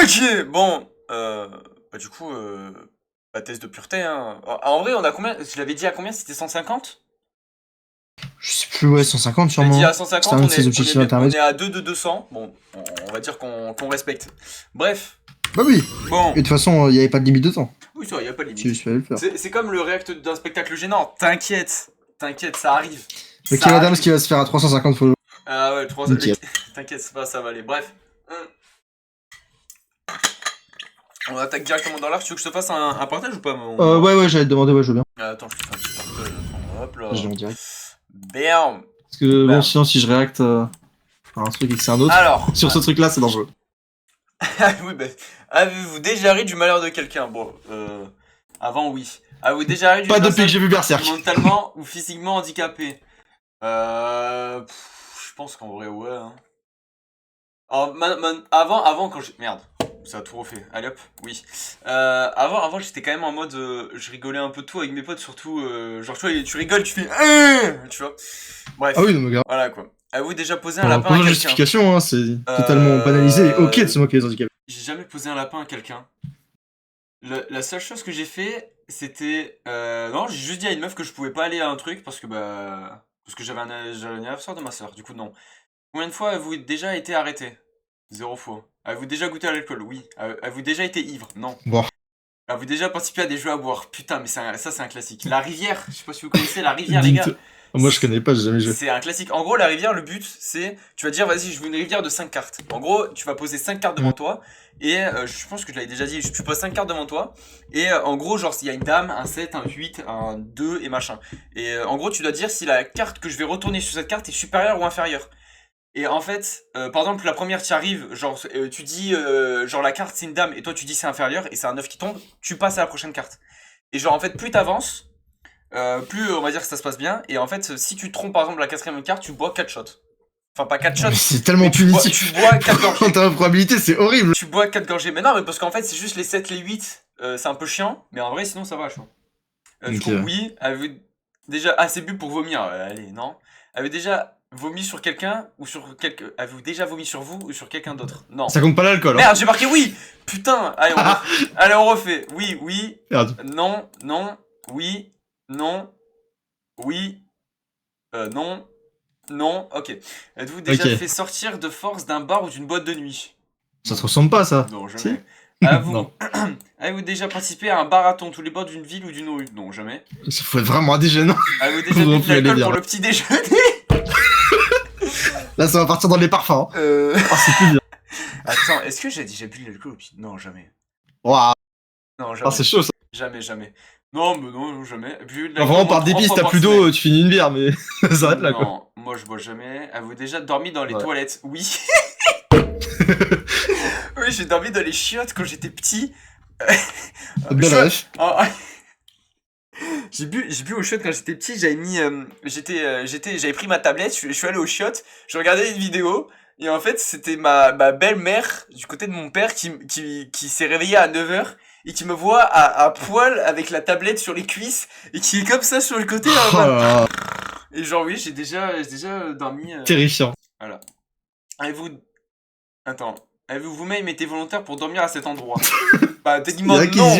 Ok, bon, bah du coup, test de pureté, hein. En vrai, on a combien? Je l'avais dit à combien? C'était 150? Je sais plus, ouais, 150 Je l'ai dit sûrement. à C'était 150, un de ses objectifs on intermédiaires. est à 2 de 200. Bon, on va dire qu'on respecte. Bref, Bah oui. bon. Et de toute façon, il n'y avait pas de limite de temps. Oui, ça, y a pas de Si limite. je fallait le faire. C'est comme le react d'un spectacle gênant. T'inquiète, t'inquiète, ça arrive. Ok, Ça madame, ce qui arrive. va se faire à 350 follow. Ah ouais, 3... Nickel. T'inquiète, c'est pas, ça va aller. Bref. On attaque directement dans l'arche. Tu veux que je te fasse un partage ou pas Ouais, j'allais te demander, ouais, je veux bien. Attends, je te fais un petit partage. Attends, hop là. J'ai en direct. Bam. Parce que bon, Bam. sinon, si je réacte par un truc et que c'est un autre, Alors. sur ce truc-là, c'est dangereux. Oui, bah, avez-vous déjà ri du malheur de quelqu'un? Bon, avant, oui. Avez-vous déjà ri d'une Pas depuis que personne j'ai vu Berserk. mentalement ou physiquement handicapée? Je pense qu'en vrai, ouais. Hein. Alors, avant, quand j'ai... Merde, ça a tout refait. Allez hop, oui. Avant j'étais quand même en mode... je rigolais un peu de tout avec mes potes, surtout... genre, tu vois, tu rigoles, tu fais... Tu vois. Bref. Ah oui, non, mais gars. Voilà, quoi. Avez-vous déjà posé un Pour lapin à la quelqu'un? justification, hein, c'est totalement banalisé et ok de se moquer des handicapés. J'ai jamais posé un lapin à quelqu'un. La seule chose que j'ai fait, c'était... non, j'ai juste dit à une meuf que je pouvais pas aller à un truc parce que, bah... Parce que j'avais l'anniversaire de ma soeur, du coup, non. Combien de fois avez-vous déjà été arrêté? 0 fois. Avez-vous déjà goûté à l'alcool? Oui. Avez-vous déjà été ivre? Non. Bon. Avez-vous déjà participé à des jeux à boire? Putain, mais ça c'est un classique. La rivière, je sais pas si vous connaissez la rivière, les gars. Moi, je connais pas, j'ai jamais joué. C'est un classique. En gros, la rivière, le but, c'est... Tu vas dire, vas-y, je veux une rivière de 5 cartes. En gros, tu vas poser 5 cartes devant toi. Et je pense que je l'avais déjà dit, tu poses 5 cartes devant toi. Et en gros, genre, il y a une dame, un 7, un 8, un 2 et machin. Et en gros, tu dois dire si la carte que je vais retourner sur cette carte est supérieure ou inférieure. Et en fait, par exemple, la première tu arrives, genre, tu dis, genre, la carte c'est une dame, et toi tu dis c'est inférieur, et c'est un 9 qui tombe, tu passes à la prochaine carte. Et genre, en fait, plus t'avances, plus on va dire que ça se passe bien, et en fait, si tu te trompes par exemple la quatrième carte, tu bois 4 shots. Enfin, pas 4 shots, Mais c'est tellement punitif. tu bois 4 gorgées. En termes de probabilité, c'est horrible. Tu bois 4 gorgées. Mais non, mais parce qu'en fait, c'est juste les 7, les 8, c'est un peu chiant, mais en vrai, sinon ça va, je crois. Du coup, oui, avez-vous déjà assez bu pour vomir? Allez, non. Avez-vous déjà vomi sur quelqu'un ou sur quelque... Avez-vous déjà vomi sur vous ou sur quelqu'un d'autre? Non. Ça compte pas l'alcool, hein. Merde, j'ai marqué oui. Putain. Allez, on refait. Allez, on refait. Oui, oui. Merde. Non, non. Oui, non. Oui. Non. Non. Ok. Êtes-vous déjà fait sortir de force d'un bar ou d'une boîte de nuit? Ça te ressemble pas, ça? Non, jamais. Si. Non. Avez-vous déjà participé à un marathon tous les bords d'une ville ou d'une rue? Non, jamais. Ça faut être vraiment indigène. Avez-vous déjà bu de l'alcool pour le petit déjeuner? Là, ça va partir dans les parfums. Oh, c'est plus bien. Attends, est-ce que j'ai déjà bu de l'alcool au petit... Non, jamais. Waouh. Non, jamais. C'est chaud, ça. Jamais, jamais. Non, mais non, jamais. Vraiment, par dépit, si t'as plus d'eau, tu finis une bière, mais ça s'arrête là, quoi. Non, moi je bois jamais. Avez-vous déjà dormi dans les toilettes? Oui. Oui, j'ai dormi dans les chiottes quand j'étais petit. J'ai bu aux chiottes quand j'étais petit, j'avais mis... j'avais pris ma tablette, je suis allé aux chiottes, je regardais une vidéo, et en fait c'était ma belle-mère, du côté de mon père, qui s'est réveillée à 9h, et qui me voit à poil avec la tablette sur les cuisses, et qui est comme ça sur le côté. Et genre oui, j'ai déjà dormi... Terrifiant. Voilà. Avez-vous... Attends. Avez-vous vous-même été volontaire pour dormir à cet endroit? Bah techniquement non.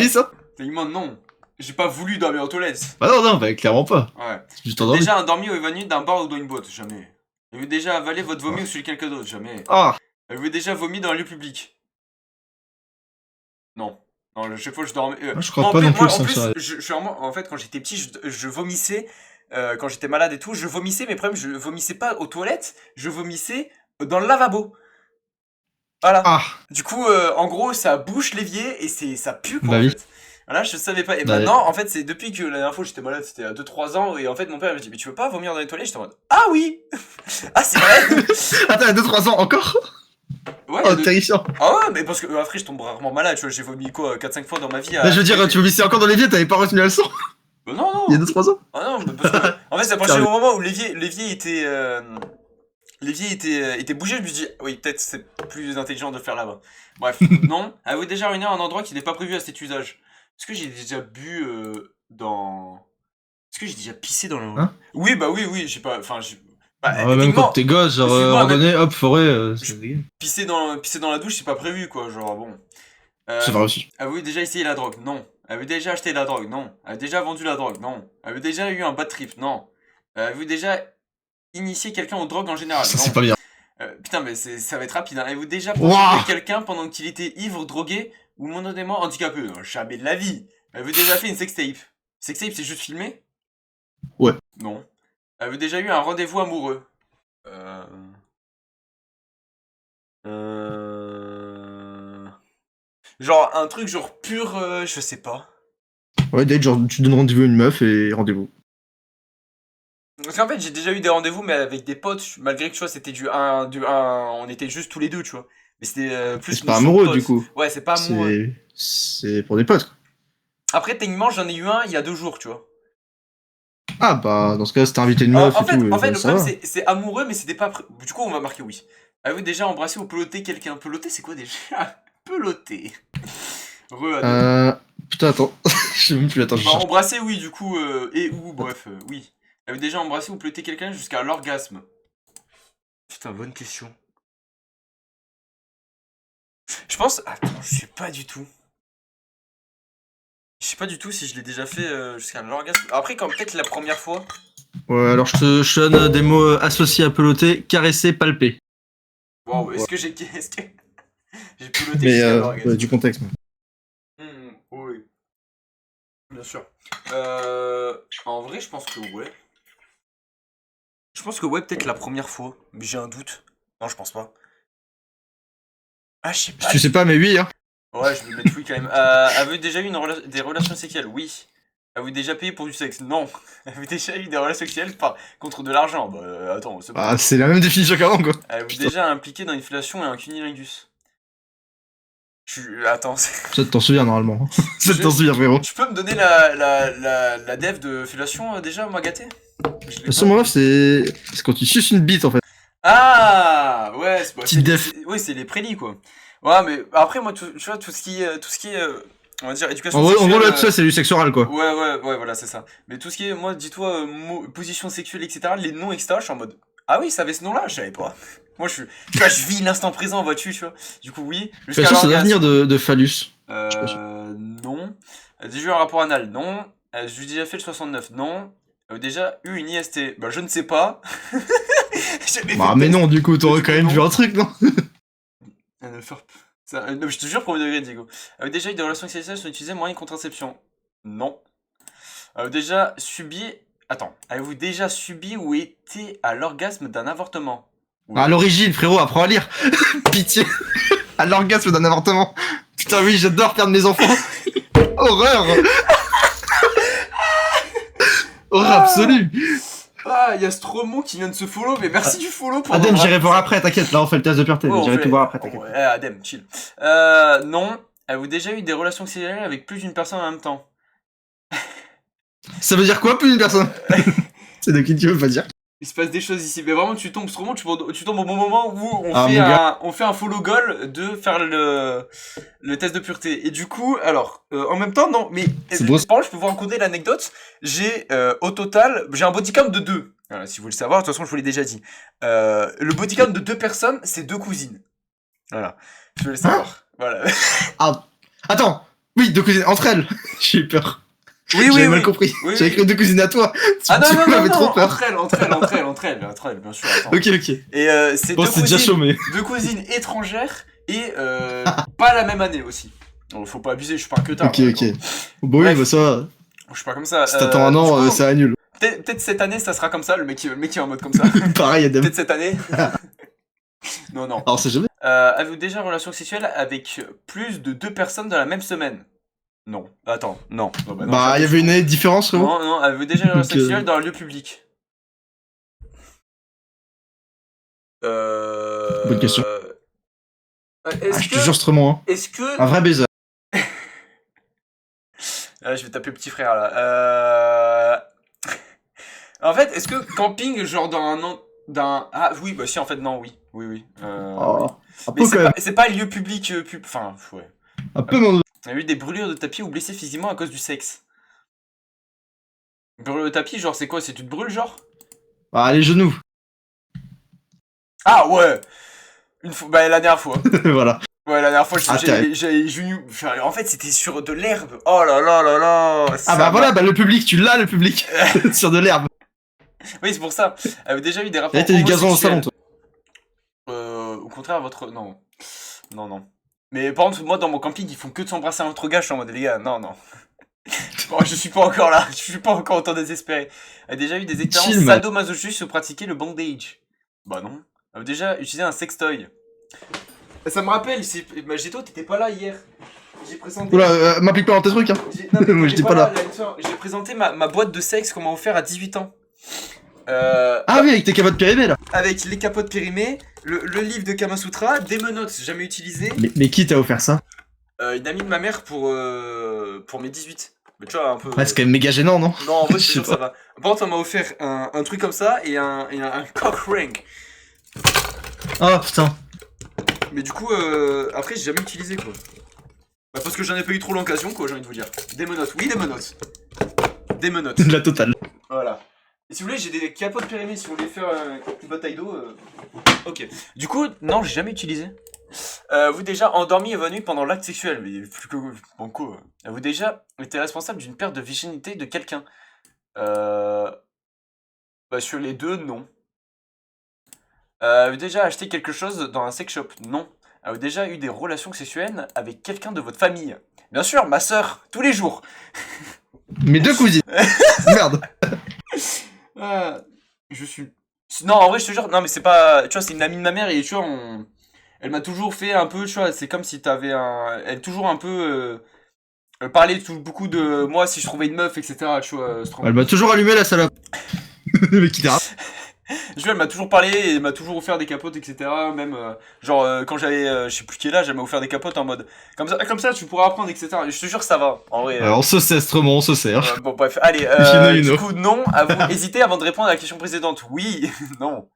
Techniquement non. J'ai pas voulu dormir aux toilettes. Bah non, bah clairement pas. Ouais. Juste déjà endormi ou évanoui d'un bar ou dans une boîte? Jamais. Avez-vous déjà avalé votre vomi ou celui de quelqu'un d'autre? Jamais. Avez-vous déjà vomi dans un lieu public? Non. Non, chaque fois je dormais... je crois pas non plus. En plus, je suis en fait, quand j'étais petit, je vomissais. Quand j'étais malade et tout, je vomissais, mais problème, je vomissais pas aux toilettes, je vomissais dans le lavabo. Voilà. Du coup, en gros, ça bouche l'évier et ça pue, quoi, en fait. Voilà, je savais pas. Et maintenant, en fait, c'est depuis que la dernière fois j'étais malade, c'était à 2-3 ans, et en fait, mon père m'a dit, mais tu veux pas vomir dans les toilettes? J'étais en mode, ah oui. Ah, c'est vrai. Attends, à 2-3 ans encore? Ouais. Terrifiant. Ah ouais, mais parce que après, je tombe rarement malade, tu vois, j'ai vomi quoi, 4-5 fois dans ma vie. Je veux dire, tu vomissais encore dans l'évier, t'avais pas retenu la leçon? Bah non. Il y a 2-3 ans? Ah non, parce que, en fait, c'est à partir du moment où l'évier était... l'évier était bougé, je me dis, oui, peut-être c'est plus intelligent de le faire là-bas. Bref, non. Avez-vous déjà ruiné un endroit qui n'est pas prévu à cet usage? Est-ce que j'ai déjà bu dans... Est-ce que j'ai déjà pissé dans le... Oui, bah oui, j'ai pas... Enfin, Bah, Ah ouais, même quand techniquement, t'es gosse, genre excuse-moi, randonnée, hop, forêt, je- c'est dégueu. pisser dans la douche, c'est pas prévu, quoi. Genre, bon. C'est vrai aussi. Avez-vous déjà essayé la drogue? Non. Avez-vous déjà acheté la drogue? Non. Avez-vous déjà vendu la drogue? Non. Avez-vous déjà eu un bad trip? Non. Avez-vous déjà initié quelqu'un aux drogues en général? Ça, Non. c'est pas bien. Putain, mais ça va être rapide. Hein. Avez-vous déjà Wouah. poursuivi quelqu'un pendant qu'il était ivre, drogué ou momentanément handicapé? Jamais de la vie. Avez-vous déjà fait une sextape? Sextape, c'est juste filmé? Ouais. Non. Avez-vous déjà eu un rendez-vous amoureux? Euh... Genre un truc genre pur, je sais pas. Ouais, date, genre, tu donnes rendez-vous à une meuf et rendez-vous. Parce qu'en fait, j'ai déjà eu des rendez-vous, mais avec des potes, malgré que tu vois, c'était on était juste tous les deux, tu vois. Mais c'était Mais plus c'est pas mission de amoureux, potes. du coup. Ouais, c'est pas amoureux. C'est pour des potes, quoi. Après, techniquement, j'en ai eu un il y a 2 jours, tu vois. Ah, bah, dans ce cas, si t'as invité une meuf et tout, En fait, le ça problème, va. c'est amoureux, mais c'était pas. Du coup, on va marquer oui. Avez-vous déjà embrassé ou peloté quelqu'un? Peloté, c'est quoi déjà? Peloté. Re à deux. Putain, attends. Je sais même plus, attends, je Bah, cherche. embrasser, oui, du coup, et ou, bref, oui. Avez-vous déjà embrassé ou peloté quelqu'un jusqu'à l'orgasme? Putain, bonne question. Je pense. Attends, je sais pas du tout. Je sais pas du tout si je l'ai déjà fait jusqu'à l'orgasme. Après, quand peut-être la première fois. Ouais, alors je te donne des mots associés à peloter, caresser, palper. Waouh, est-ce que j'ai. Est-ce que. J'ai peloté Mais jusqu'à l'orgasme? ouais, du contexte. Oui, bien sûr. En vrai, je pense que ouais. Je pense que ouais, peut-être la première fois. Mais j'ai un doute. Non, je pense pas. Ah, je sais Si pas. tu sais pas, mais oui, hein. Ouais, je vais mettre oui quand même. Avez-vous déjà eu des relations sexuelles? Oui. Avez-vous déjà payé pour du sexe? Non. Avez-vous déjà eu des relations sexuelles contre de l'argent? Bah, attends, c'est bon. Bah, c'est la même définition qu'avant, quoi. Avez-vous Putain. déjà impliqué dans une fellation et un cunilingus? Attends, Ça t'en souviens, normalement. Ça t'en souviens, frérot. tu peux me donner la dev de fellation déjà, moi gâté? Je l'ai À ce pas. moment-là, c'est quand tu suces une bite, en fait. Ah ouais, Petite def. oui, c'est les prélis quoi. Ouais, mais après moi, tu vois, tout ce qui est, on va dire éducation En sexuelle. gros, là, tout ça, c'est du sexe oral, quoi. Ouais, voilà, c'est ça. Mais tout ce qui est, moi, dis-toi, position sexuelle, etc., les noms, etc., je suis en mode, ah oui, ça avait ce nom-là, je savais pas. Moi, tu vois, je vis l'instant présent, vois-tu, tu vois. Du coup, oui. Bien sûr, ça doit venir de phallus. Non. Déjà eu un rapport anal? Non. J'ai déjà fait le 69? Non. Déjà eu une IST? Bah, je ne sais pas. J'avais fait Bah, le mais test. non, du coup, t'aurais quand même Non. vu un truc, non? Non, je te jure, premier degré, Diego. Déjà eu des relations sexuelles sans utiliser moyen de contraception? Non. Déjà subi. Attends. Avez-vous déjà subi ou été à l'orgasme d'un avortement? Oui. À l'origine, frérot, apprends à lire. Pitié. À l'orgasme d'un avortement. Putain, oui, j'adore perdre mes enfants. Horreur. Horreur absolue. Ah, il y a Stromon qui vient de se follow, mais merci du follow pour. Adem, j'irai voir après, t'inquiète, là on fait le test de pureté, Ouais, j'irai tout voir après, t'inquiète. Ouais, Adem, chill. Non. Avez-vous déjà eu des relations sexuelles avec plus d'une personne en même temps? Ça veut dire quoi, plus d'une personne? C'est de qui tu veux pas dire? Il se passe des choses ici, mais vraiment tu tombes Stromon, tu tombes au bon moment où on fait un follow goal de faire le test de pureté. Et du coup, alors, en même temps, non, mais beau. par contre, je peux vous raconter l'anecdote. J'ai au total, j'ai un bodycam de 2. Voilà, si vous voulez le savoir, de toute façon, je vous l'ai déjà dit. Le bodycam de 2 personnes, c'est 2 cousines. Voilà, je voulais le savoir. Voilà. Ah, attends, oui, deux cousines, entre elles. J'ai eu peur. Oui, J'avais mal compris. Oui, J'avais écrit deux cousines à toi. Ah non, Tu m'avais trop peur. entre elles, bien sûr. Attends. Ok. Et c'est Bon, c'est déjà chômé. deux cousines étrangères et pas la même année aussi. Donc, faut pas abuser, je suis pas un queutard. Ok. Bon, oui, bah ça. Je suis pas comme ça. Si t'attends un an, ça annule. Peut-être cette année, ça sera comme ça, le mec qui est en mode comme ça. Pareil, Adam. Peut-être cette année. Non. Alors, c'est jamais. Avez-vous déjà une relation sexuelle avec plus de 2 personnes dans la même semaine? Non. Attends, non. Bah, il y avait une année de différence, frérot. Non, avez-vous déjà une relation sexuelle dans un lieu public? Bonne question. Je te jure, c'est trop hein. Est-ce que... Un vrai baiser. Je vais taper petit frère là. En fait, est-ce que camping, genre dans un an. Ah oui, bah si, en fait, non, oui. Oui. Oh, oui. Mais c'est pas lieu public. Enfin, ouais. Un peu, mon. Il y a eu des brûlures de tapis ou blessés physiquement à cause du sexe. Brûlure de tapis, genre, c'est quoi? C'est tu te brûles, genre? Ah, les genoux. Ah ouais. Une fois, bah la dernière fois. Voilà. Ouais, la dernière fois, Ah, terrible. en fait, c'était sur de l'herbe. Oh là là là là, Ah ça bah m'a. voilà, bah le public, tu l'as le public. Sur de l'herbe. Oui, c'est pour ça. Avez déjà eu des Et rapports t'as du gazon au salon, homosexuels? toi. Au contraire, votre. Non. Non, non. Mais par contre, moi, dans mon camping, ils font que de s'embrasser entre gars. Je suis en mode, les gars, non, non. Bon, je suis pas encore là. Je suis pas encore autant désespéré. Avez déjà eu des expériences Chill, man. sadomasochistes ou pratiquer le bondage? Bah non. Avez déjà utilisé un sextoy? Ça me rappelle, bah, Géto, t'étais pas là hier. J'ai présenté. Oula, m'applique pas dans tes trucs, hein. Non, mais Moi, t'étais j'étais pas pas là, là. là, une fois. J'ai présenté ma boîte de sexe qu'on m'a offert à 18 ans. Ah oui, avec tes capotes périmées, là. Avec les capotes périmées, le livre de Kamasutra, des menottes jamais utilisées, Mais qui t'a offert ça? une amie de ma mère pour mes 18. Mais tu vois, un peu. Ouais, c'est quand même méga gênant, non? Non, en vrai, Je je te sais jure, ça pas. va. Par contre, on m'a offert un truc comme ça et un cock ring. Oh putain. Mais du coup, après, j'ai jamais utilisé quoi. Bah, parce que j'en ai pas eu trop l'occasion, quoi, j'ai envie de vous dire. Des menottes, oui, des menottes. Des menottes. La totale. Voilà. Et si vous voulez, j'ai des capotes périmées si vous voulez faire une bataille d'eau. Ok. Du coup, non, j'ai jamais utilisé. Vous déjà endormi et évanoui pendant l'acte sexuel, mais plus que bon quoi. Vous déjà été responsable d'une perte de virginité de quelqu'un. Euh... Bah sur les deux, non. Avez déjà acheté quelque chose dans un sex shop? Non. Avez déjà eu des relations sexuelles avec quelqu'un de votre famille? Bien sûr, ma sœur, tous les jours. Mes deux cousines. Merde. Je suis. Non, en vrai, je te jure, non, mais c'est pas. Tu vois, c'est une amie de ma mère et tu vois, elle m'a toujours fait un peu, tu vois, c'est comme si t'avais un. Elle toujours un peu. Parlait beaucoup de moi si je trouvais une meuf, etc. Tu vois, Elle m'a toujours allumé la salope. Mais qui t'arrape. Je vois, elle m'a toujours parlé et elle m'a toujours offert des capotes, etc. Même, genre, quand j'avais, je sais plus quel âge, elle m'a offert des capotes en mode. Comme ça, tu pourras apprendre, etc. Et je te jure, ça va, en vrai. On se sait, Stremont, on se sert. Bon, bref, allez, You du know. coup, non, à vous hésitez avant de répondre à la question précédente. Oui, non.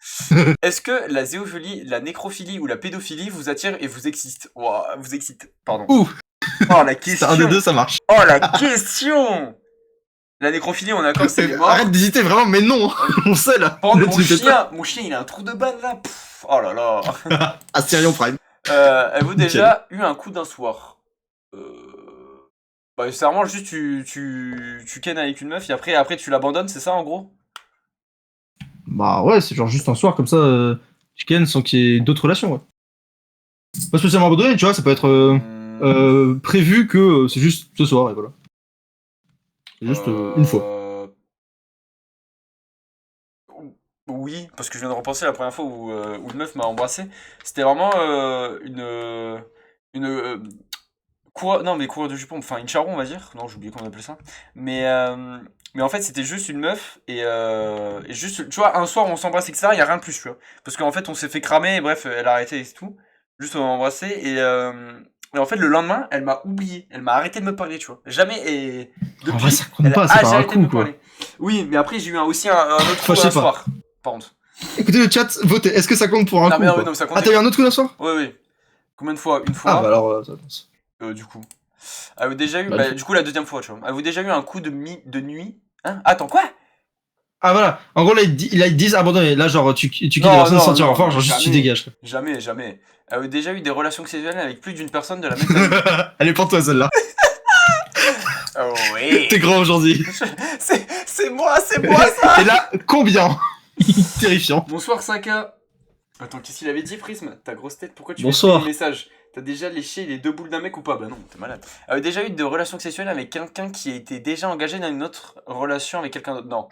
Est-ce que la zéophilie, la nécrophilie ou la pédophilie vous attire et vous excite? Ouah, vous excite, pardon. Ouh. Oh, la C'est question. un des deux, ça marche. Oh, la question. La nécrophilie, on est d'accord, c'est mort. Arrête d'hésiter vraiment, mais non. On sait là. Par contre, Là, tu fais mon chien, il a un trou de balle là. Pff, oh là là. pas. Asterion Prime. Avez-vous Nickel. déjà eu un coup d'un soir? Bah, c'est vraiment juste tu kennes avec une meuf et après tu l'abandonnes, c'est ça en gros? Bah ouais, c'est genre juste un soir comme ça, tu ken sans qu'il y ait d'autres relations, ouais. Pas spécialement abandonné, tu vois, ça peut être prévu que c'est juste ce soir, et voilà. C'est juste une fois. Oui, parce que je viens de repenser la première fois où une meuf m'a embrassé. C'était vraiment une non mais coureur de jupon, enfin une charron on va dire. Non, j'ai oublié comment on appelait ça. Mais en fait c'était juste une meuf et juste tu vois un soir on s'embrasse etc. Il y a rien de plus tu vois. Parce qu'en fait on s'est fait cramer et bref elle a arrêté et c'est tout. Juste on m'a embrassé et en fait le lendemain elle m'a oublié, elle m'a arrêté de me parler tu vois. Jamais et En vrai, depuis ça compte pas, c'est j'ai pas un arrêté de me coup, quoi. parler. Oui mais après j'ai eu aussi un autre Enfin, coup je sais un pas. soir. Par contre. Écoutez le chat, votez. Est-ce que ça compte pour un Non coup mais ou non, pas? mais non ça Ah, compte. t'as eu un autre coup d'un soir? Oui oui. Combien de fois? Une Ah, bah fois. alors, ça pense. Du coup. Avez-vous déjà eu, Bah, bah, une du coup, la deuxième fois, tu vois. Avez-vous déjà eu un coup de nuit? Hein? Attends, quoi? Ah, voilà. En gros, là, ils disent abandonner. Là, genre, tu quittes la Non, personne sans non, tirer non, fort, genre, juste tu jamais. dégages. Jamais, jamais. Avez-vous déjà eu des relations sexuelles avec plus d'une personne de la même famille? Elle est pour toi, celle-là. Oh oui. T'es grand aujourd'hui. C'est moi ça! Et là, combien? Terrifiant. Bonsoir 5K. Attends, qu'est-ce qu'il avait dit, Prisme? Ta grosse tête, pourquoi tu Bonsoir. fais des messages? T'as déjà léché les deux boules d'un mec ou pas? Bah non, t'es malade. Avez-vous déjà eu des relations sexuelles avec quelqu'un qui a été déjà engagé dans une autre relation avec quelqu'un d'autre? Non.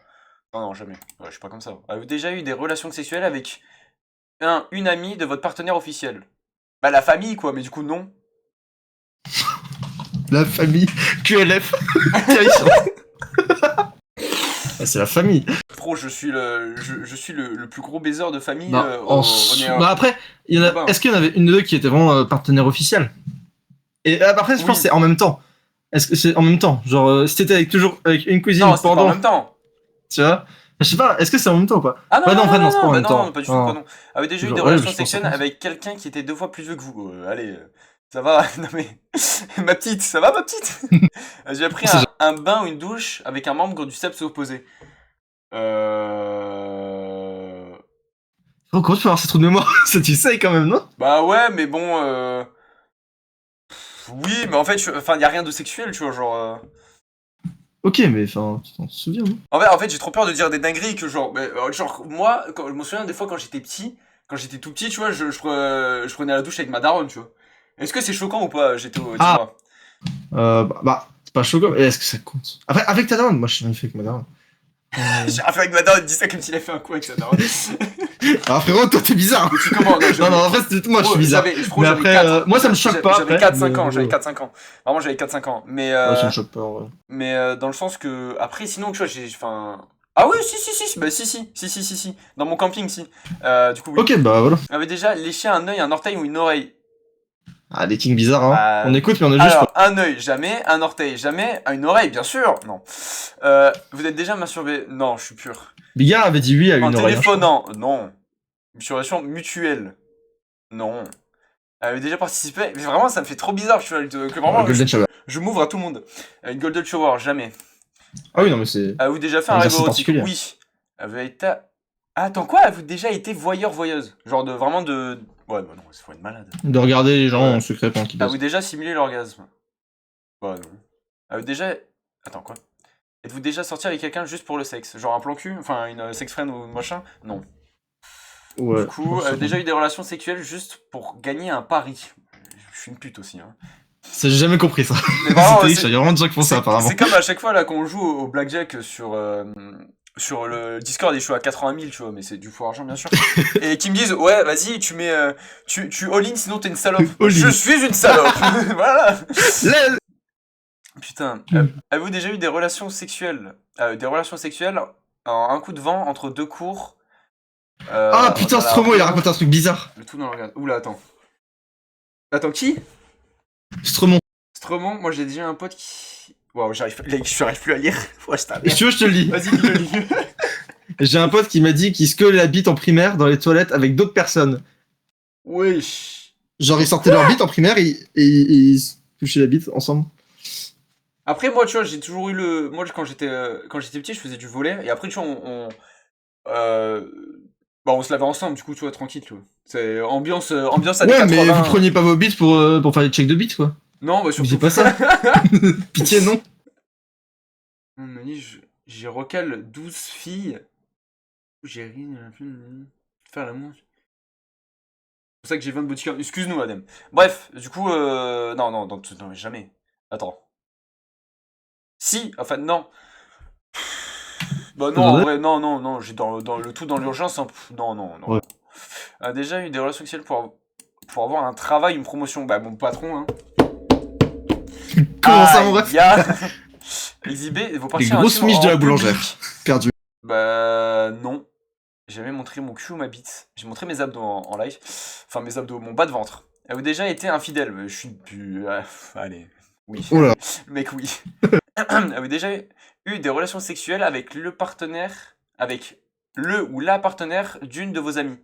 Non, non, jamais. Ouais, je suis pas comme ça. Avez-vous déjà eu des relations sexuelles avec une amie de votre partenaire officiel? Bah la famille quoi, mais du coup non. La famille. QLF. Terrifiant. Ah, c'est la famille. Pro, je suis le plus gros baiser de famille. Bah, bah après, il y en a... là-bas, hein. est-ce qu'il y en avait une de deux qui était vraiment partenaire officiel? Et après, je pense Oui. que c'est en même temps. Est-ce que c'est en même temps? Genre, si t'étais toujours avec une cousine Non, c'est pas en pendant, même temps. tu vois? Je sais pas, est-ce que c'est en même temps ou pas? Ah non, Ouais, non, en fait, non, c'est pas en bah même temps. non, pas du tout, pas non. Avez déjà eu Genre, des ouais, relations je pense que ça sexuelles compte. avec quelqu'un qui était 2 fois plus vieux que vous? Allez, ça va, non mais... ma petite, ça va ma petite? J'ai pris C'est un bain ou une douche avec un membre du sexe opposé. Oh, comment tu peux avoir ces trous de mémoire? Ça, tu sais quand même, non? Bah ouais, mais bon. Oui, mais en fait, enfin, y a rien de sexuel, tu vois, genre. Ok, mais enfin, tu t'en souviens, non? En fait, j'ai trop peur de dire des dingueries que genre, genre moi, je me souviens des fois quand j'étais petit, quand j'étais tout petit, tu vois, je prenais la douche avec ma daronne, tu vois. Est-ce que c'est choquant ou pas? Ah, Dis-moi. c'est pas choquant. Est-ce que ça compte? Après, avec ta daronne, moi, je suis rien fait avec ma daronne. J'ai rien fait avec ma daronne, dis ça comme s'il a fait un coup avec sa daronne. Ah, frérot, toi, t'es bizarre. Mais tu comment? Non, non, en vrai, c'est moi, je suis bizarre. Mais J'avais après, 4. moi, ça me choque pas. J'avais Après, 4-5 mais, ans, j'avais ouais. 4-5 ans. Vraiment, j'avais 4-5 ans. Ouais, ça me choque pas, ouais. Mais dans le sens que, après, sinon, tu vois, enfin. Ah oui, si, bah si. Dans mon camping, si. Du coup, oui. Ok, bah voilà. On avait déjà léché un œil, un orteil ou une oreille. Ah, des kings bizarres, hein. Bah, On écoute, mais on ne juge alors, pas. un œil, jamais. Un orteil, jamais. Une oreille, bien sûr. Non. Vous êtes déjà masturbé? Non, je suis pur. Bigard avait dit oui à En une oreille. téléphonant? Non. Masturbation mutuelle? Non. Elle avait déjà participé? Mais vraiment, ça me fait trop bizarre, tu vois, que vraiment, Golden Shower. je m'ouvre à tout le monde. Une Golden Shower, jamais. Ah oui, non, mais c'est. Avez-vous déjà fait Un un rêve exercice érotique? particulier. Oui. Avez été... Ah, attends, quoi? Avez-vous déjà été voyeur-voyeuse? Genre de vraiment de... Ouais, bah non, il faut être malade. De regarder les gens Ouais. en secret pendant qu'ils baissent. Avez-vous déjà simulé l'orgasme? Bah non. Avez-vous déjà... Attends, quoi? Êtes-vous déjà sorti avec quelqu'un juste pour le sexe? Genre un plan cul? Enfin, une sex friend ou machin? Non. Ouais. Du coup, avez-vous déjà eu des relations sexuelles juste pour gagner un pari? Je suis une pute aussi, hein. Ça, j'ai jamais compris ça. Mais vraiment, C'est riche, il y a vraiment de gens qui font ça apparemment. C'est comme à chaque fois là quand on joue au blackjack sur le Discord et je suis à 80 000, tu vois, mais c'est du faux argent bien sûr. Et qui me disent ouais vas-y tu mets tu all in sinon t'es une salope. All in. Je suis une salope. Voilà. Là, Putain. Avez-vous déjà eu des relations sexuelles en un coup de vent entre deux cours? Ah putain, dans la Stromo, il a rue, raconté un truc bizarre. le tout dans le regard. Oula attends. Attends qui? Stromon. Stromon, moi j'ai déjà un pote qui. Waouh, j'arrive plus à lire. Ouais, c'est ta Si tu veux, je te le lis. Vas-y, lis-le. J'ai un pote qui m'a dit qu'il se collait la bite en primaire dans les toilettes avec d'autres personnes. Wesh. Genre, ils sortaient leur bite en primaire et ils se touchaient la bite ensemble. Après, moi, tu vois, j'ai toujours eu le. Moi, quand j'étais petit, je faisais du volley. Et après, tu vois, euh, bah, on se lavait ensemble, du coup, tu vois, tranquille, tu vois. C'est ambiance années Ouais, 80. mais vous preniez pas vos bites pour faire des checks de bites, quoi. Non, bah, Mais surtout. c'est pas ça. Pitié, non. On m'a dit, j'ai recalé 12 filles. J'ai ri. Faire l'amour. C'est pour ça que j'ai 20 bodycam. Excuse-nous, madame. Bref, du coup, non, jamais. Attends. Si, enfin, non. Bah non, en vrai, non, j'ai dans le tout dans l'urgence, hein, non. Ouais. Déjà eu des relations sexuelles pour avoir un travail, une promotion. Bah mon patron, hein. Comment ça, mon ref? Exhiber vos Les parties grosses intimes miches en de la public. boulangère. Perdu. Bah non. J'ai jamais montré mon cul ou ma bite. J'ai montré mes abdos en live. Enfin mes abdos, mon bas de ventre. Avez-vous déjà été infidèle? Je suis plus... allez, oui. Oula. Mec, oui. Avez-vous déjà eu des relations sexuelles avec le ou la partenaire d'une de vos amies?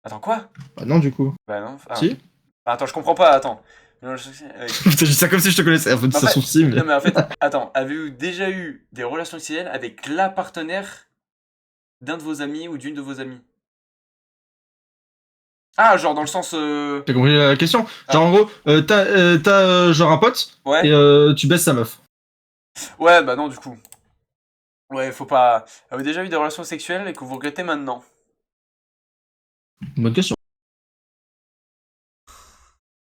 Attends, quoi? Bah non, du coup. Bah non. Si. Attends, je comprends pas, attends. Putain, je dis ça comme si je te connaissais. En fait, ça son si, mais. Non mais en fait, attends, avez-vous déjà eu des relations sexuelles avec la partenaire d'un de vos amis ou d'une de vos amies? Ah, genre dans le sens... T'as compris la question? Genre, en gros, t'as genre un pote Ouais. et tu baisses sa meuf. Ouais, bah non, du coup. Ouais, faut pas... Avez-vous déjà eu des relations sexuelles et que vous regrettez maintenant? Bonne question.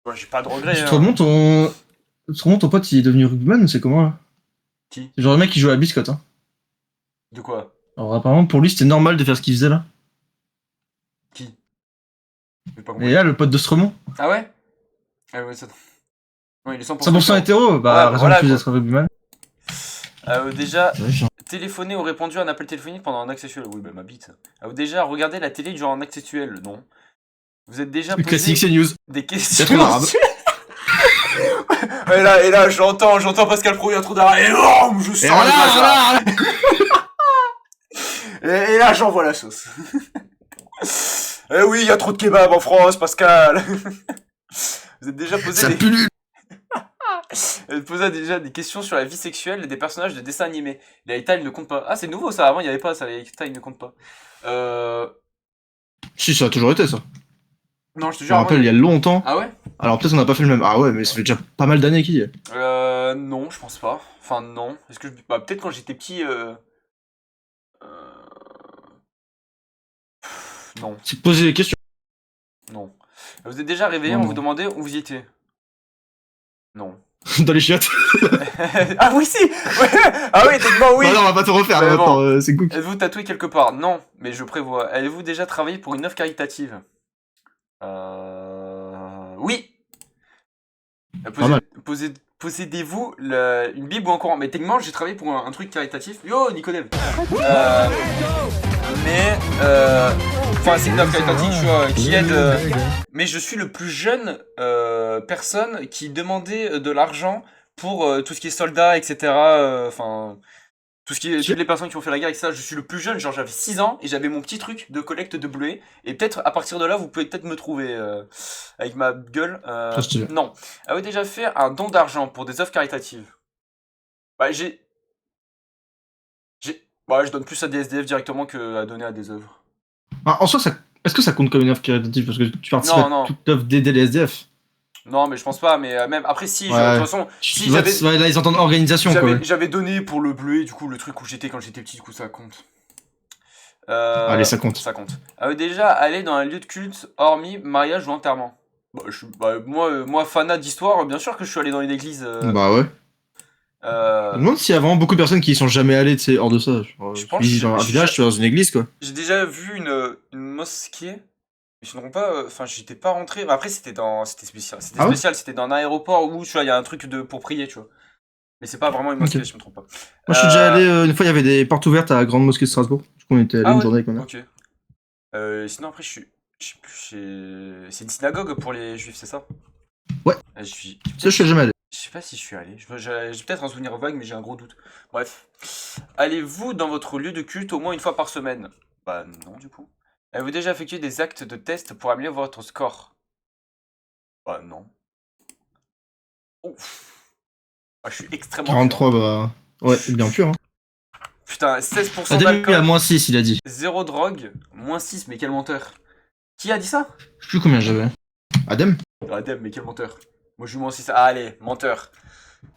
Ouais, j'ai pas de regrets, Tu te hein. remontes ton pote, il est devenu rugbyman ou c'est comment là? Qui? C'est genre le mec qui joue à la biscotte, hein. De quoi? Alors apparemment pour lui c'était normal de faire ce qu'il faisait là. Qui? J'ai pas compris. Et là le pote de Stremont, Ah ouais? Ah ouais, ça... Ouais, il est 100% 100% hétéro, bah Ouais, raison voilà, de plus quoi. d'être rugbyman. Déjà, Ouais, genre. téléphoné ou répondu à un appel téléphonique pendant un acte sexuel? Oui, bah ma bite. Avez-vous déjà regardé la télé durant un acte sexuel? Non. Vous êtes déjà posé Classique c'est news. des Y a questions... trop d'arabe. et là, j'entends Pascal Pro, il y a trop d'arrêt. Et oh, je Et sors les voilà, glaces. Et là, j'envoie la sauce. Eh oui, il y a trop de kebab en France, Pascal. Vous êtes déjà ça pullule. posé déjà des questions sur la vie sexuelle des personnages de dessins animés. Les hentai ne comptent pas. Ah, c'est nouveau ça, avant il n'y avait pas ça, les hentai ne comptent pas. Si, ça a toujours été ça. Non, je te Je jure, me avant, rappelle, il y a longtemps. Ah ouais? Alors peut-être on n'a pas fait le même. Ah ouais, mais ça fait déjà pas mal d'années qu'il y est. Non, je pense pas. Enfin, non. Est-ce que bah, peut-être quand j'étais petit, non, C'est de poser des questions. non. Vous êtes déjà réveillé, Non, on vous non. demandait où vous y étiez? Non. Dans les chiottes. Ah oui, si! Ouais. Ah oui, techniquement, oui! Bah non, on va pas te refaire, Mais là, bon. attends, c'est cook. Êtes-vous tatoué quelque part? Non, mais je prévois. Avez-vous déjà travaillé pour une œuvre caritative? Oui! Pas mal. Possédez-vous une Bible ou un Coran? Mais techniquement, j'ai travaillé pour un truc caritatif. Yo, Nicodème! Mais, enfin, c'est une œuvre caritative, tu vois, qui aide. Mais je suis le plus jeune personne qui demandait de l'argent pour tout ce qui est soldats, etc. Enfin, tout ce qui est, toutes les personnes qui ont fait la guerre, etc. Je suis le plus jeune, genre j'avais 6 ans et j'avais mon petit truc de collecte de bleuets. Et peut-être à partir de là, vous pouvez peut-être me trouver avec ma gueule. Ça, je te dis. Non. Avez-vous déjà fait un don d'argent pour des œuvres caritatives? Bah, bah, je donne plus à des SDF directement que à donner à des œuvres. Ah, en soi, est-ce que ça compte comme une œuvre caritative? Parce que tu participes Non, à non. toute œuvre d'aider les SDF. Non, mais je pense pas. Mais même après, si, de toute Ouais. façon, si Ouais, j'avais. ouais, là, ils entendent organisation, quoi. Ouais. J'avais donné pour le bleuet, du coup, le truc où j'étais quand j'étais petit, du coup, ça compte. Allez, ça compte. Ça compte. Déjà, aller dans un lieu de culte, hormis mariage ou enterrement. Bah, moi, fanat d'histoire, bien sûr que je suis allé dans une église. Bah ouais. Je me demande s'il y a vraiment beaucoup de personnes qui y sont jamais allées, tu sais, hors de ça. Genre, Je tu pense visites que un village, tu vas dans une église, quoi. j'ai déjà vu une mosquée. Mais je ne comprends pas. Enfin, j'étais pas rentré. Après, c'était spécial. C'était Ah ouais spécial. C'était dans un aéroport où, tu vois, il y a un truc pour prier, tu vois. Mais c'est pas vraiment une mosquée, Ok. je me trompe pas. Moi, je suis déjà allé, une fois, il y avait des portes ouvertes à la grande mosquée de Strasbourg. Du coup, on était allé Ah une ouais. journée avec ma mère. Ok. Sinon, après, je sais plus. C'est une synagogue pour les juifs, c'est ça? Ouais. Je suis. Ça, je suis jamais allé. Je sais pas si je suis allé. J'ai peut-être un souvenir vague, mais j'ai un gros doute. Bref. Allez-vous dans votre lieu de culte au moins une fois par semaine? Bah non, du coup. Avez-vous déjà effectué des actes de test pour améliorer votre score? Bah non. Ouf. Ah, je suis extrêmement pur. 43, bah. Ouais, bien pur, hein. Putain, 16% Adem, il a d'alcool, moins 6, il a dit. 0 drogue, moins 6, mais quel menteur. Qui a dit ça? Je sais plus combien j'avais. Adem? Adem, mais quel menteur. Moi je suis moins 6. Ah, allez, menteur.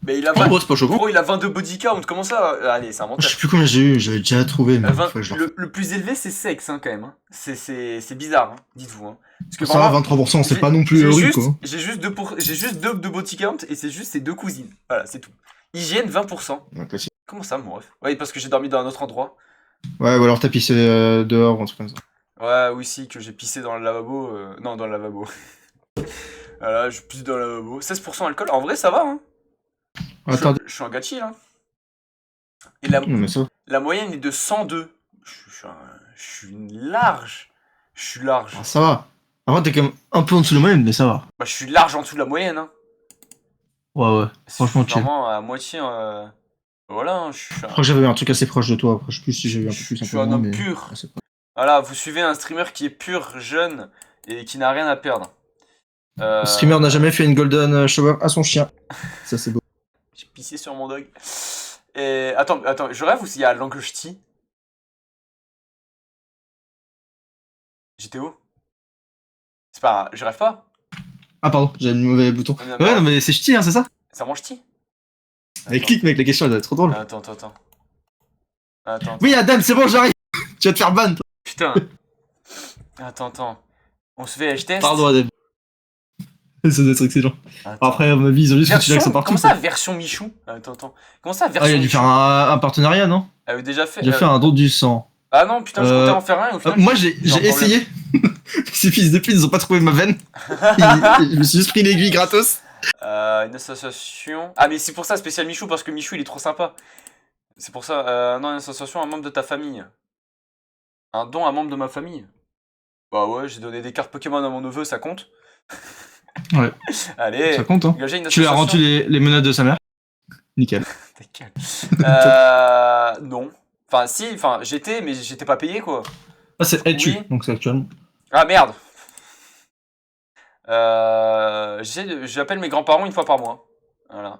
Mais il a En gros, c'est pas choquant. Gros, il a 22 body count, comment ça? Allez, c'est un Je menteur. sais plus combien j'ai eu, j'avais déjà trouvé, mais faut que je le Le plus élevé, c'est sexe, hein, quand même. Hein. C'est bizarre, hein, dites-vous. Hein. Parce que ça va, 23%, c'est pas non plus horrible, quoi. J'ai juste 2 de body count et c'est juste ces deux cousines. Voilà, c'est tout. Hygiène, 20%. Ouais, classique. Comment ça, mon ref? Ouais, parce que j'ai dormi dans un autre endroit. Ouais, ou alors t'as pissé dehors, ou un truc comme ça. Ouais, oui, si, que j'ai pissé dans le lavabo. Non, dans le lavabo. Voilà, je pisse dans le lavabo. 16% alcool, en vrai, ça va, hein. Attends, Je suis un gars chill, hein. Et mais ça. la moyenne est de 102. Je suis large. Je suis large. Ah, ça va. Après, t'es quand même un peu en dessous de la moyenne, mais ça va. Bah, je suis large en dessous de la moyenne, hein. Ouais, ouais. Franchement, chill. Vraiment à moitié. Voilà, hein, Je crois que j'avais eu un truc assez proche de toi. Après, je sais plus si j'ai eu un peu je plus, un suis peu un moins, homme mais pur. assez proche. Voilà, vous suivez un streamer qui est pur, jeune et qui n'a rien à perdre. Le streamer n'a jamais fait une golden shower à son chien. Ça, c'est beau. J'ai pissé sur mon dog. Et attends, je rêve ou s'il y a l'anglechti? J'étais où? C'est pas. Je rêve pas? Ah, pardon, j'ai le mauvais bouton. Non, Ouais, non, mais c'est ch'ti, hein, c'est ça? Ça mange ti? Avec clic, mec, la question, elle doit être trop drôle. Attends. Oui, Adam, c'est bon, j'arrive. Tu vas te faire ban, toi. Putain. Attends. On se fait test. Pardon, Adam. Ça doit être excellent. Attends. Après, à mon avis, ils ont juste foutu l'accent partout. Comment ça, version Michou? Attends. Comment ça, version Ah, il a dû Michou? faire un partenariat, non? Avait déjà fait. J'ai fait un don du sang. Ah non, putain, je comptais en faire un et au final. Moi, j'ai essayé. Ces fils de pute, ils ont pas trouvé ma veine. Je me suis juste pris l'aiguille gratos. Une association. Ah, mais c'est pour ça, spécial Michou, parce que Michou il est trop sympa. C'est pour ça. Non, une association, un membre de ta famille. Un don à un membre de ma famille. Bah ouais, j'ai donné des cartes Pokémon à mon neveu, ça compte? Ouais. Allez, ça compte, hein. engager une Tu lui as rendu les menottes de sa mère. Nickel. Non. Enfin, si, j'étais, mais j'étais pas payé quoi. Ah, c'est es-tu, Oui. donc c'est actuellement. Ah merde. J'appelle mes grands-parents une fois par mois. Voilà.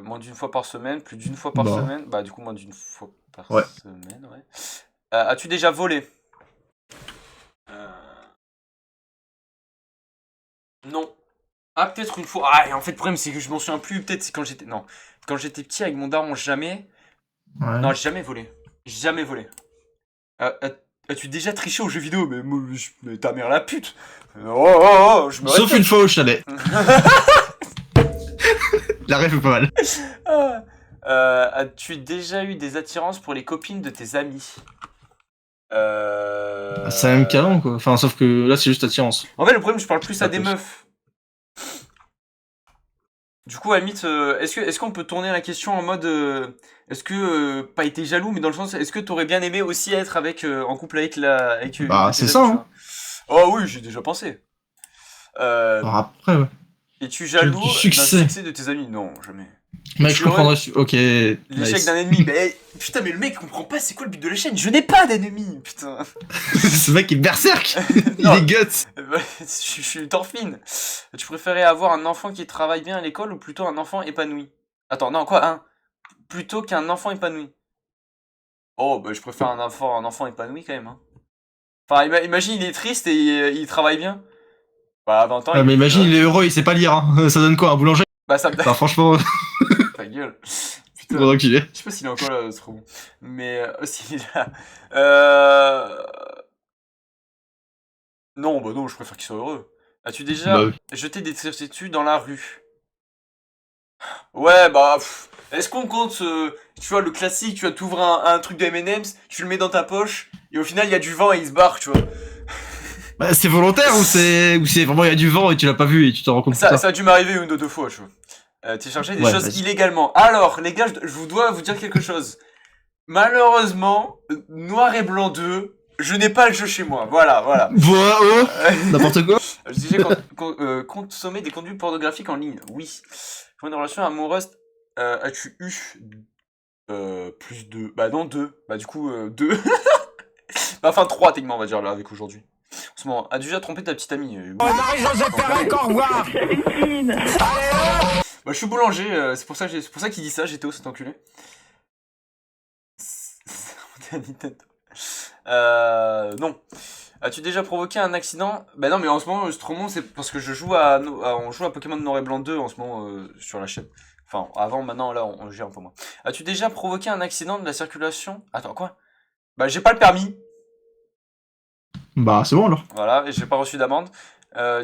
Moins d'une fois par semaine, plus d'une fois par semaine. Bah, du coup, moins d'une fois par semaine, ouais. As-tu déjà volé? Non. Ah, peut-être une fois. Ah, et en fait, le problème, c'est que je m'en souviens plus. Peut-être c'est quand j'étais. Non. Quand j'étais petit avec mon daron, jamais. Ouais. Non, j'ai jamais volé. Jamais volé. As-tu déjà triché aux jeux vidéo? Mais ta mère la pute! Je me Sauf répète. une fois au chalet. La ref est pas mal. Ah. As-tu déjà eu des attirances pour les copines de tes amis? C'est la même qu'avant, quoi. Enfin, sauf que là, c'est juste attirance. En fait, le problème, je parle plus à Pas des plus. meufs. Du coup, à la limite, est-ce qu'on peut tourner la question en mode, est-ce que pas été jaloux, mais dans le sens, est-ce que t'aurais bien aimé aussi être en couple avec une de Bah, tes c'est amies, ça, tu hein. vois? Oh oui, j'ai déjà pensé. Alors après, ouais. Es-tu jaloux Du d'un succès. succès de tes amis? Non, jamais. Mec, Es-tu je heureux comprendrais. Ok, l'échec nice. d'un ennemi? Mais putain, mais le mec comprend pas c'est quoi le but de la chaîne. Je n'ai pas d'ennemi, putain. Ce mec est berserk. Il Non, est guts. je suis torfine. Tu préférais avoir un enfant qui travaille bien à l'école ou plutôt un enfant épanoui? Attends, non, quoi, hein? Plutôt qu'un enfant épanoui. Oh, bah, je préfère un enfant épanoui quand même, hein. Enfin, imagine, il est triste et il travaille bien. Bah, à 20 ans, Ouais, il est mais plus imagine, il heureux. est heureux, il sait pas lire, hein. Ça donne quoi, un boulanger? Bah, ça me Bah, franchement, ta gueule. gros Putain, enculé. je sais pas s'il est encore là, ce trop bon. Mais, s'il est là. Euh... Non, bah non, je préfère qu'il soit heureux. As-tu Bah déjà oui. jeté des certitudes dans la rue? Ouais, bah, est-ce qu'on compte, tu vois, le classique, tu vois, t'ouvres un truc de M&M's, tu le mets dans ta poche, et au final, il y a du vent et il se barre, tu vois. Bah, c'est volontaire ou c'est vraiment il y a du vent et tu l'as pas vu et tu t'en rends compte plus Ça tard. a dû m'arriver une ou deux fois, tu vois. Télécharger des Ouais, choses vas-y. illégalement. Alors, les gars, je vous dois vous dire quelque chose. Malheureusement, Noir et Blanc 2, je n'ai pas le jeu chez moi. Voilà, voilà. Bois, oh, n'importe quoi. Je disais consommer des contenus pornographiques en ligne. Oui. Pour une relation amoureuse, as-tu eu plus de... Bah non, deux. Bah du coup, deux. Bah, enfin, trois techniquement, on va dire, là, avec aujourd'hui. En ce moment, as-tu déjà trompé ta petite amie? Oui. Marie-Joseph Perrin, au revoir. Bah, je suis boulanger, c'est pour ça qu'il dit ça, GTO, cet enculé. C'est un Nintendo. Non. As-tu déjà provoqué un accident? Bah non, mais en ce moment, Stromon, c'est parce que je joue on joue à Pokémon Noir et Blanc 2 en ce moment sur la chaîne. Enfin, avant, maintenant, là, on gère un peu moins. As-tu déjà provoqué un accident de la circulation? Attends, quoi? Bah, j'ai pas le permis. Bah, c'est bon alors. Voilà, et j'ai pas reçu d'amende.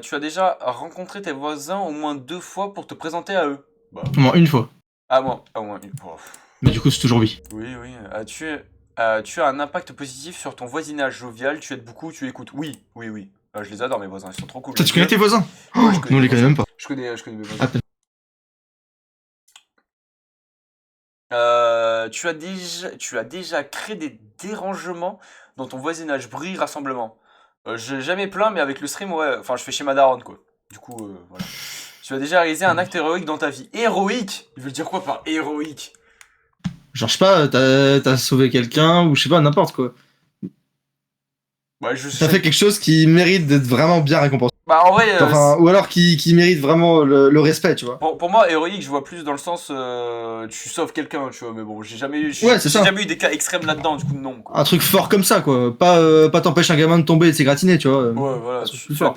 Tu as déjà rencontré tes voisins au moins 2 fois pour te présenter à eux? Bah, Au moins une fois. à moi, au moins une fois. Mais du coup, c'est toujours oui. Oui, oui. Tu as un impact positif sur ton voisinage jovial, tu aides beaucoup, tu écoutes. Oui, oui, oui. Je les adore, mes voisins, ils sont trop cool. Toi, tu connais tes voisins? Ouais, je connais Nous, on mes les connaît voisins. même pas. Je connais mes voisins. À peine. Tu as déjà créé des dérangements dans ton voisinage, bruit, rassemblement. J'ai jamais plein, mais avec le stream, ouais. Enfin, je fais chez ma daronne, quoi. Du coup, voilà. Tu as déjà réalisé un acte héroïque dans ta vie. Héroïque? Il veut dire quoi par héroïque? Genre, je sais pas, t'as sauvé quelqu'un ou je sais pas, n'importe quoi. Ouais, T'as fait quelque chose qui mérite d'être vraiment bien récompensé. Bah, en vrai, Enfin, ou alors qui mérite vraiment le respect, tu vois. pour moi, héroïque, je vois plus dans le sens, tu sauves quelqu'un, tu vois. Mais bon, Ouais, c'est j'ai ça. jamais eu des cas extrêmes là-dedans, du coup, non, quoi. Un truc fort comme ça, quoi. Pas t'empêcher un gamin de tomber et de s'égratigner, tu vois. Ouais, voilà. Un truc plus fort.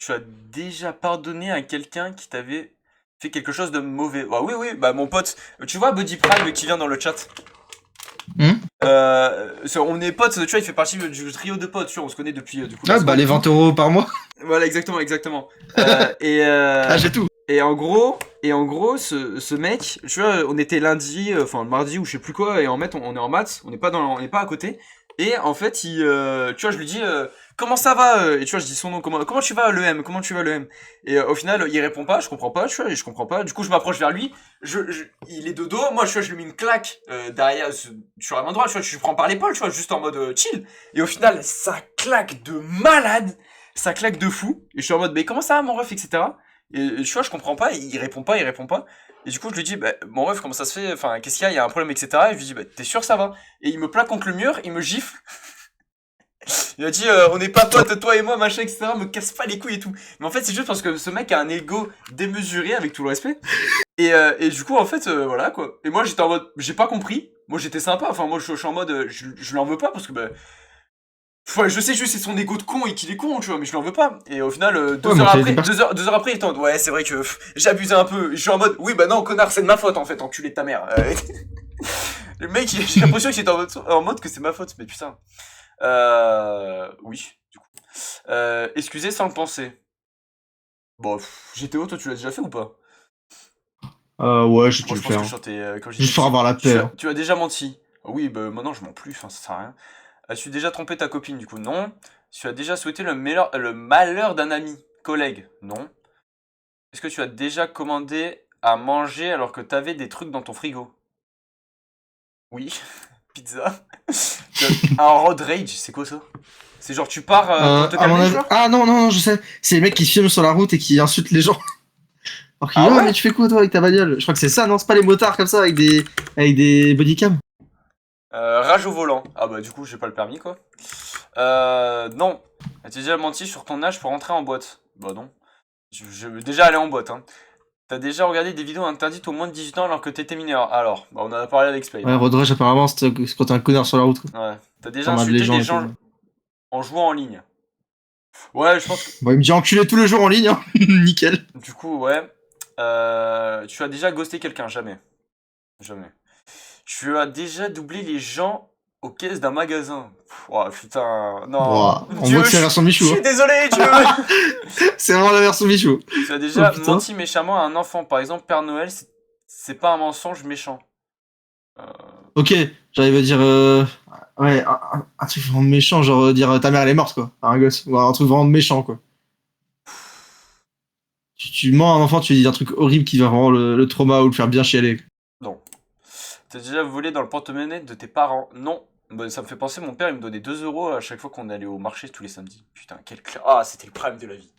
Tu as déjà pardonné à quelqu'un qui t'avait fait quelque chose de mauvais. Bah oui, oui, bah mon pote, tu vois Buddy Prime qui vient dans le chat. On est potes, tu vois, il fait partie du trio de potes, tu vois, on se connaît depuis du coup. Ah, bah les 20 € par mois. Voilà, exactement, exactement. Ah, j'ai tout. Et en gros, ce mec, tu vois, on était lundi, enfin mardi ou je sais plus quoi, et en fait, on est en maths, on n'est pas à côté. Et en fait, tu vois, je lui dis, comment ça va? Et tu vois, je dis son nom, comment tu vas, l'EM? Comment tu vas, l'EM? Et au final, il répond pas, je comprends pas, tu vois, et je comprends pas. Du coup, je m'approche vers lui, il est de dos, moi, tu vois, je lui mets une claque derrière, sur la main droite, tu vois, je lui prends par l'épaule, tu vois, juste en mode chill. Et au final, ça claque de malade, ça claque de fou. Et je suis en mode, mais comment ça va, mon ref, etc. Et tu vois, je comprends pas, il répond pas. Et du coup, je lui dis, bah, mon ref, comment ça se fait? Enfin, qu'est-ce qu'il y a? Il y a un problème, etc. Et je lui dis, bah, t'es sûr, ça va? Et il me plaque contre le mur, il me gifle. Il a dit, on n'est pas potes, toi et moi, machin, etc. Me casse pas les couilles et tout. Mais en fait, c'est juste parce que ce mec a un ego démesuré, avec tout le respect. Et du coup, en fait, voilà, quoi. Et moi, j'étais en mode, j'ai pas compris. Moi, j'étais sympa. Enfin, moi, je suis en mode, je lui en veux pas parce que, bah, Ouais, je sais juste c'est son ego de con et qu'il est con, tu vois, mais je lui en veux pas. Et au final, deux Ouais, mais heures c'est après, des 2 heures après, il est en mode, ouais, c'est vrai que j'ai abusé un peu. Je suis en mode, oui, bah non, connard, c'est de ma faute en fait, enculé de ta mère. Le mec, j'ai l'impression qu'il est en mode que c'est ma faute, mais putain. Oui, du coup. Excusez sans le penser. Bon, GTO, toi, tu l'as déjà fait ou pas? Ouais, j'ai dû Moi, le je pense que faire. je chantais quand j'étais Juste pour petit. avoir la paix. Hein. Tu as déjà menti. Oui, bah maintenant, je mens plus, enfin, ça sert à rien. As-tu déjà trompé ta copine, du coup? Non. Tu as déjà souhaité le malheur d'un ami, collègue? Non. Est-ce que tu as déjà commandé à manger alors que t'avais des trucs dans ton frigo? Oui. Pizza. Un road rage, c'est quoi ça? C'est genre tu pars pour te À mon calmer, avis... genre? Ah non, non, non, je sais. C'est les mecs qui filment sur la route et qui insultent les gens. Alors qu'ils Ah disent, ouais, ouais? mais tu fais quoi toi avec ta bagnole? Je crois que c'est ça, non? C'est pas les motards comme ça avec des bodycams? Rage au volant. Ah bah du coup j'ai pas le permis quoi. Non. As-tu déjà menti sur ton âge pour rentrer en boîte? Bah non. Je veux déjà aller en boîte hein. T'as déjà regardé des vidéos interdites aux moins de 18 ans alors que t'étais mineur? Alors, bah on en a parlé avec Spade. Ouais, road rage apparemment, c'est quand t'es un connard sur la route. Quoi. Ouais. T'as déjà T'emmerdes les insulté gens des et gens tout. en jouant en ligne? Ouais, je pense que... Bon, il me dit enculé tous les jours en ligne, hein. Nickel. Du coup, ouais. Tu as déjà ghosté quelqu'un? Jamais. Jamais. Tu as déjà doublé les gens aux caisses d'un magasin? Oh putain, non. Ouah, on Dieu, voit que c'est la version je Michou. suis Hein. désolé, Dieu. C'est vraiment la version Michou. Tu as déjà Oh, putain. menti méchamment à un enfant. Par exemple, Père Noël, c'est pas un mensonge méchant. Euh, Ok, j'arrive à dire. Ouais, un truc vraiment méchant, genre dire ta mère elle est morte quoi, à un gosse. Ou un truc vraiment méchant quoi. Tu mens à un enfant, tu lui dis un truc horrible qui va vraiment le trauma ou le faire bien chialer. non. T'as déjà volé dans le porte-monnaie de tes parents? Non. Bah, ça me fait penser, mon père, il me donnait 2 euros à chaque fois qu'on allait au marché tous les samedis. Putain, Ah, c'était le prime de la vie.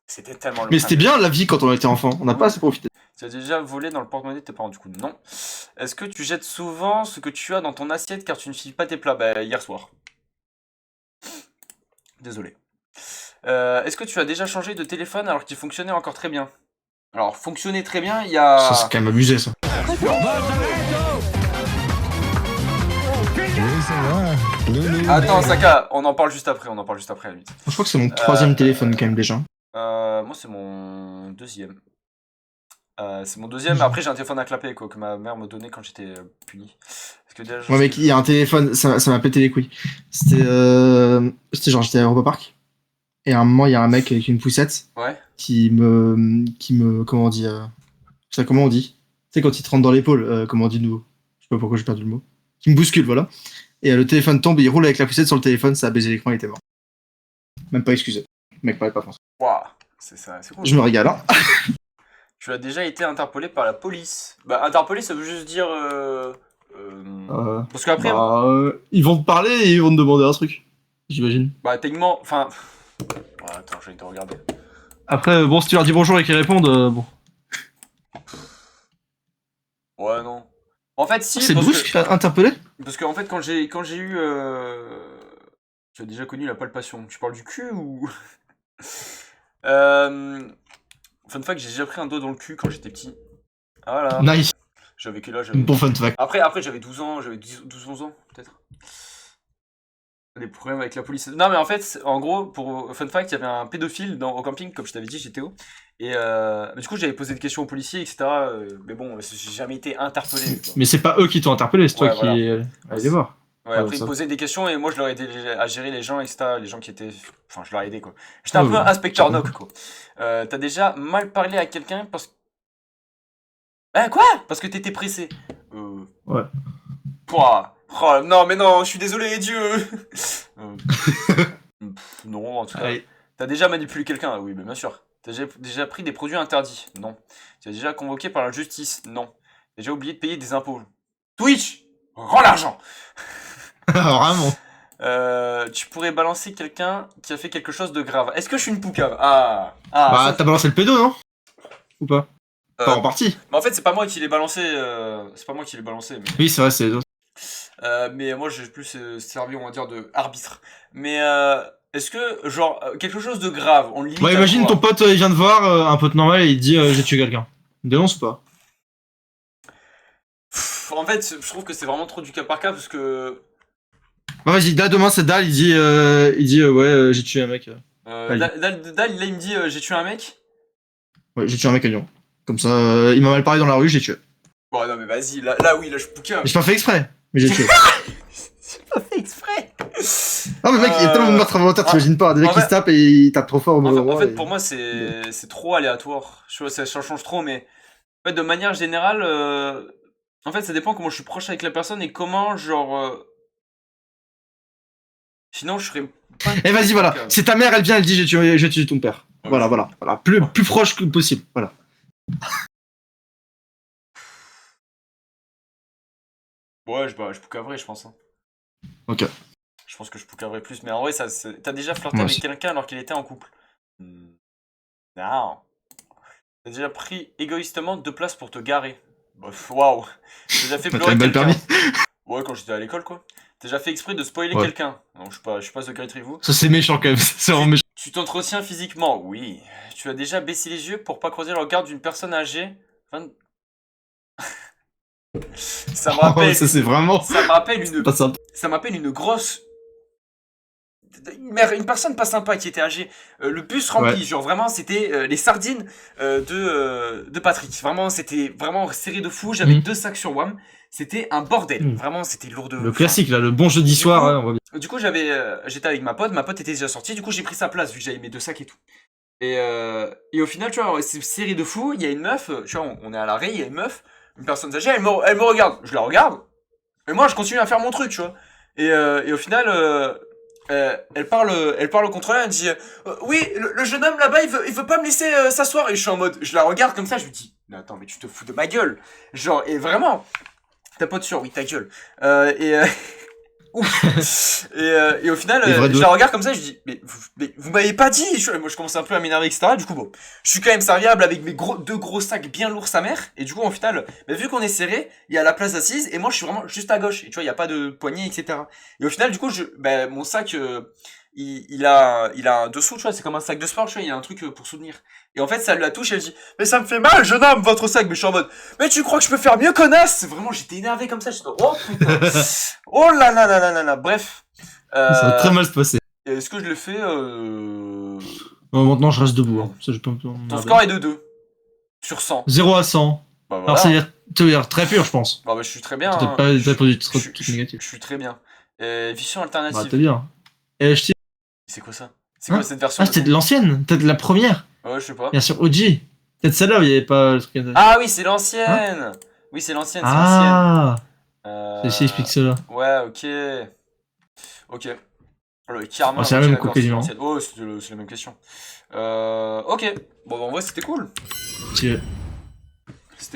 C'était tellement le Mais prime. c'était bien la vie quand on était enfant, on n'a pas assez profité. Tu as déjà volé dans le porte-monnaie de tes parents? Du coup, non. Est-ce que tu jettes souvent ce que tu as dans ton assiette car tu ne files pas tes plats? Bah, hier soir. Désolé. Est-ce que tu as déjà changé de téléphone alors qu'il fonctionnait encore très bien? Alors, fonctionnait très bien, il y a... Ça c'est quand même abusé ça. Attends, Saka, on en parle juste après, à la limite. Je crois que c'est mon troisième téléphone quand même déjà. Moi, c'est mon deuxième. Après j'ai un téléphone à clapet quoi, que ma mère me donnait quand j'étais puni. Parce que déjà, Moi mec, il y a un téléphone, ça m'a pété les couilles. C'était genre j'étais à Europa Park. Et à un moment, il y a un mec avec une poussette Ouais. qui me comment on dit ça comment on dit? Tu sais quand il te rentre dans l'épaule, comment on dit de nouveau? Je sais pas pourquoi j'ai perdu le mot. Qui me bouscule, voilà. Et le téléphone tombe, il roule avec la poussette sur le téléphone, ça a baisé l'écran, il était mort. Même pas excusé. Le mec parlait pas français. Waouh, c'est ça, c'est cool. Je me régale, hein. Tu as déjà été interpellé par la police? Bah, interpellé, ça veut juste dire. Parce qu'après, Ils vont te parler et ils vont te demander un truc. J'imagine. bah, techniquement. Enfin. Ouais, attends, j'ai été regarder. Après, bon, si tu leur dis bonjour et qu'ils répondent, bon. Ouais, non. En fait, si. C'est parce Bush que... qui a interpellé? Parce qu'en fait, quand j'ai eu. Tu as déjà connu la palpation. Tu parles du cul ou. Fun fact, j'ai déjà pris un doigt dans le cul quand j'étais petit. Voilà. Nice. J'avais quel âge? Bon fun fact. Après j'avais 12 ans, j'avais 12-11 ans, peut-être. Des problèmes avec la police. Non, mais en fait, en gros, pour fun fact, il y avait un pédophile au camping, comme je t'avais dit, GTO. Et mais du coup, j'avais posé des questions aux policiers, etc. Mais bon, j'ai jamais été interpellé. Quoi. Mais c'est pas eux qui t'ont interpellé, c'est toi Ouais, qui allez les voir. Ouais, après, ils me posaient des questions et moi, je leur aidais à gérer les gens, etc. Les gens qui étaient. Enfin, je leur aidais, quoi. J'étais un peu inspecteur Nock, quoi. T'as déjà mal parlé à quelqu'un parce que. Quoi? Parce que t'étais pressé. Ouais. Pouah. Oh, non, mais non, je suis désolé, Dieu. Non, en tout cas. Allez. T'as déjà manipulé quelqu'un? Oui, mais bien sûr. T'as déjà pris des produits interdits? Non. Tu as déjà convoqué par la justice? Non. T'as déjà oublié de payer des impôts? Twitch, rends l'argent. Vraiment. Tu pourrais balancer quelqu'un qui a fait quelque chose de grave. Est-ce que je suis une poucave? Bah, t'as balancé le pédo, non? Ou pas? Pas en partie. Mais en fait, c'est pas moi qui l'ai balancé. Mais... Oui, c'est vrai, c'est les autres. Mais moi, j'ai plus servi, on va dire, de arbitre. Mais est-ce que, genre, quelque chose de grave, on le limite? Bah, imagine ton pote, il vient te voir, un pote normal, et il te dit j'ai tué quelqu'un. Dénonce ou pas? En fait, je trouve que c'est vraiment trop du cas par cas parce que. Bah vas-y, là demain c'est Dal, il dit ouais, j'ai tué un mec. Allez. Dal, là, il me dit j'ai tué un mec. Ouais, j'ai tué un mec à Lyon. Comme ça, il m'a mal parlé dans la rue, j'ai tué. Bon, non, mais vas-y, là, oui, là, je pouquin. Mais j'ai pas fait exprès, mais j'ai tué. J'ai pas fait exprès. Ah mais mec, il y a tellement de meurtres involontaires, t'imagines pas. Des mecs qui se tapent et ils tapent trop fort au mauvais En endroit. fait, et- pour moi, c'est trop aléatoire. Je vois, ça change trop, mais en fait, de manière générale, en fait, ça dépend comment je suis proche avec la personne et comment, genre. Sinon, je serais pas. Eh vas-y, voilà. C'est ta mère, elle vient, elle dit j'ai tué ton père. Ouais, Voilà, je- voilà. Plus proche que possible. Voilà. Ouais, je poucavrais, je pense. Hein. Ok. Je pense que je poucavrais plus, mais en vrai, t'as déjà flirté Moi avec aussi. quelqu'un alors qu'il était en couple. Non. T'as déjà pris égoïstement 2 places pour te garer. Bref, waouh. T'as déjà fait T'as pleurer une balle quelqu'un. permis. Ouais, quand j'étais à l'école, quoi. T'as déjà fait exprès de spoiler Ouais. quelqu'un. Non, je suis pas secret vous. Ça c'est méchant quand même. C'est vraiment méchant. Tu t'entretiens physiquement, oui. Tu as déjà baissé les yeux pour pas croiser le regard d'une personne âgée. Ça me rappelle. Ça c'est vraiment Ça me rappelle une. pas sympa. Ça m'appelle une grosse. Une personne pas sympa qui était âgée. Le bus rempli, Ouais. genre vraiment c'était les sardines de Patrick. Vraiment, c'était vraiment serré de fou. J'avais 2 sacs sur WAM. C'était un bordel. Mhm. Vraiment, c'était lourd de. Le classique là, le bon jeudi soir, coup- ouais, on va bien. Du coup, j'étais avec ma pote était déjà sortie. Du coup, j'ai pris sa place vu que j'avais mes 2 sacs et tout. Et au final, tu vois, c'est serré de fou. Il y a une meuf, tu vois, on est à l'arrêt. Il y a une meuf, une personne âgée. Elle me regarde. Je la regarde. Et moi, je continue à faire mon truc, tu vois. Et au final. Elle parle au contrôleur, elle dit oui, le jeune homme là-bas, il veut pas me laisser s'asseoir. Et je suis en mode, je la regarde comme ça, je lui dis, mais attends, mais tu te fous de ma gueule. Genre, et vraiment, ta pote sûre, oui, ta gueule. Ouf. Et au final, Les vrais je deux. la regarde comme ça, je dis, mais vous m'avez pas dit. Moi, je commence un peu à m'énerver, etc. Du coup, bon, je suis quand même serviable avec mes 2 gros sacs bien lourds sa mère. Et du coup, au final, mais vu qu'on est serré, il y a la place assise et moi, je suis vraiment juste à gauche. Et tu vois, il y a pas de poignée, etc. Et au final, du coup, mon sac, il a un dessous, tu vois, c'est comme un sac de sport, tu vois, il y a un truc pour soutenir. Et en fait, ça la touche, elle dit, mais ça me fait mal, jeune homme, votre sac. Mais je suis en mode, mais tu crois que je peux faire mieux, connasse? Vraiment, j'étais énervé comme ça, j'étais, oh putain. Oh là là là là là là, bref. Ça va très mal se passer. Est-ce que je le fais Bon, maintenant je reste debout. Hein. Ça, je peux me Ton score est de 2 sur 100. 0 à 100. Bah voilà. Alors ça veut dire très pur, je pense. Bah, je suis très bien. T'as Hein. pas répondu trop Je négatif. suis très bien. Vision Bah alternative. t'es bien. Et je C'est quoi ça? C'est quoi Hein cette version? Ah, c'était de l'ancienne, peut-être la première. Ouais, je sais pas. Bien sûr, OG. Peut-être celle-là où il y avait pas le truc. Ah oui, c'est l'ancienne. Oui, c'est l'ancienne, c'est Ah, l'ancienne. c'est explique cela. Ouais, ok. Ok. Le karma. Oh, c'est la ok, même d'accord, que quasiment. l'ancienne. Oh, c'est la même question. Ok. Bon, bah, en vrai, c'était cool. C'est-